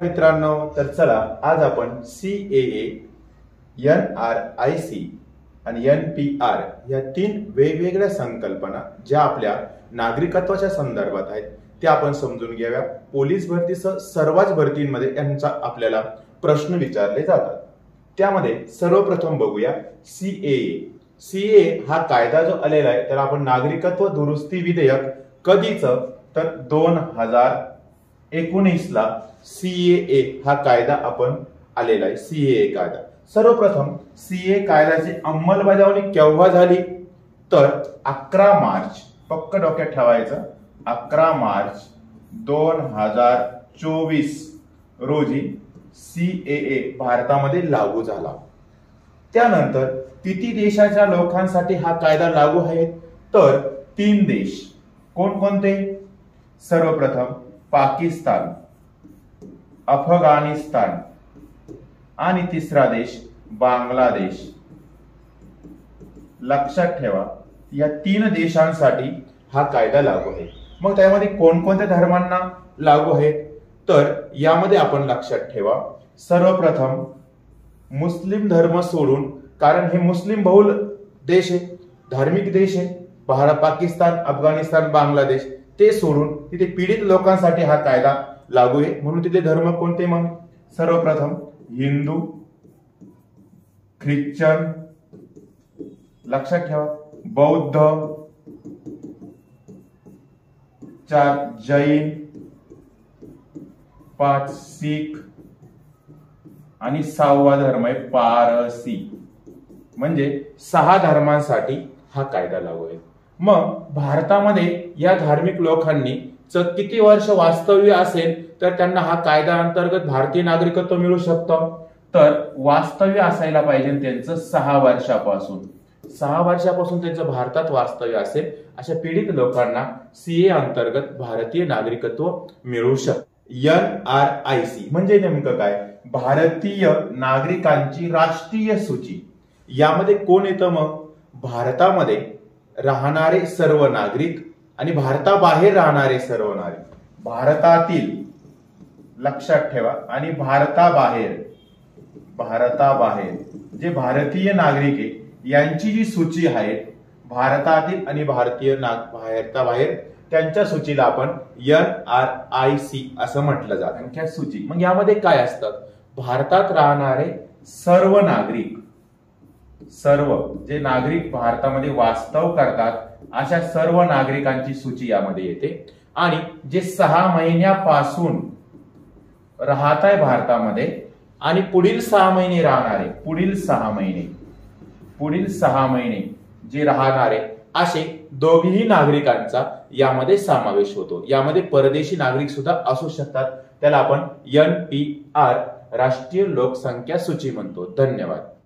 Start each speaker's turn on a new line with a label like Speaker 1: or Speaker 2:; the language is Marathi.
Speaker 1: मित्रांनो, तर चला आज आपण CAA, NRIC आणि NPR या तीन वेगवेगळ्या संकल्पना ज्या आपल्या नागरिकत्वाच्या संदर्भात आहेत त्या आपण समजून घ्याव्या। पोलीस भरतीसह सर्वच भरतींमध्ये यांचा आपल्याला प्रश्न विचारले जातात। त्यामध्ये सर्वप्रथम बघूया CAA हा कायदा जो आलेला आहे तर आपण नागरिकत्व दुरुस्ती विधेयक कधीच तर 2019 ला CAA हा कायदा आपण आलेला आहे। CAA कायदा सर्वप्रथम CAA कायद्याची अंमलबजावणी केव्हा झाली तर 11 मार्च, पक्क डोक्यात ठेवायचं, 11 मार्च 2024 रोजी CAA भारतामध्ये लागू झाला। त्यानंतर किती देशाच्या लोकांसाठी हा कायदा लागू आहे तर 3 देश। कोणकोणते? सर्वप्रथम पाकिस्तान, अफगाणिस्तान आणि तिसरा देश बांगलादेश। लक्षात ठेवा या 3 देशांसाठी हा कायदा लागू आहे। मग त्यामध्ये कोणकोणत्या धर्मांना लागू आहे तर यामध्ये आपण लक्षात ठेवा सर्वप्रथम मुस्लिम धर्म सोडून, कारण हे मुस्लिम बहुल देश आहे, धार्मिक देश आहे, भारत, पाकिस्तान, अफगाणिस्तान, बांगलादेश, ते सोडून तिथे पीडित लोकांसाठी हा कायदा लागू आहे। म्हणून तिथे धर्म कोणते? मग सर्वप्रथम हिंदू, ख्रिश्चन, लक्षात ठेवा बौद्ध, 4 जैन, 5 शीख आणि 6वा धर्म आहे पारसी। म्हणजे 6 धर्मांसाठी हा कायदा लागू आहे। मग भारतामध्ये या धार्मिक लोकांनी किती वर्ष वास्तव्य असेल तर त्यांना हा कायदा अंतर्गत भारतीय नागरिकत्व मिळू शकतं तर वास्तव्य असायला पाहिजे त्यांचं 6 वर्षापासून। 6 वर्षापासून त्यांचं भारतात वास्तव्य असेल अशा पीडित लोकांना CAA अंतर्गत भारतीय नागरिकत्व मिळू शकतं। NRIC म्हणजे नेमकं काय? भारतीय नागरिकांची राष्ट्रीय सूची। यामध्ये कोण येतं? मग भारतामध्ये राहणारे सर्व नागरिक आणि भारताबाहेर राहणारे सर्व नागरिक, भारतातील, लक्षात ठेवा, आणि भारताबाहेर जे भारतीय नागरिक आहे यांची जी सूची आहे भारतातील आणि भारताबाहेर त्यांच्या सूचीला आपण NRIC असं म्हटलं जातं। संख्या सूची। मग यामध्ये काय असतं? भारतात राहणारे सर्व नागरिक, सर्व जे नागरिक भारतामध्ये वास्तव करतात अशा सर्व नागरिकांची सूची यामध्ये येते। आणि जे 6 महिन्यापासून राहत आहे भारतामध्ये आणि पुढील 6 महिने राहणारे, पुढील 6 महिने जे राहणारे असे दोघेही नागरिकांचा यामध्ये समावेश होतो। यामध्ये परदेशी नागरिक सुद्धा असू शकतात। त्याला आपण NPR राष्ट्रीय लोकसंख्या सूची म्हणतो। धन्यवाद।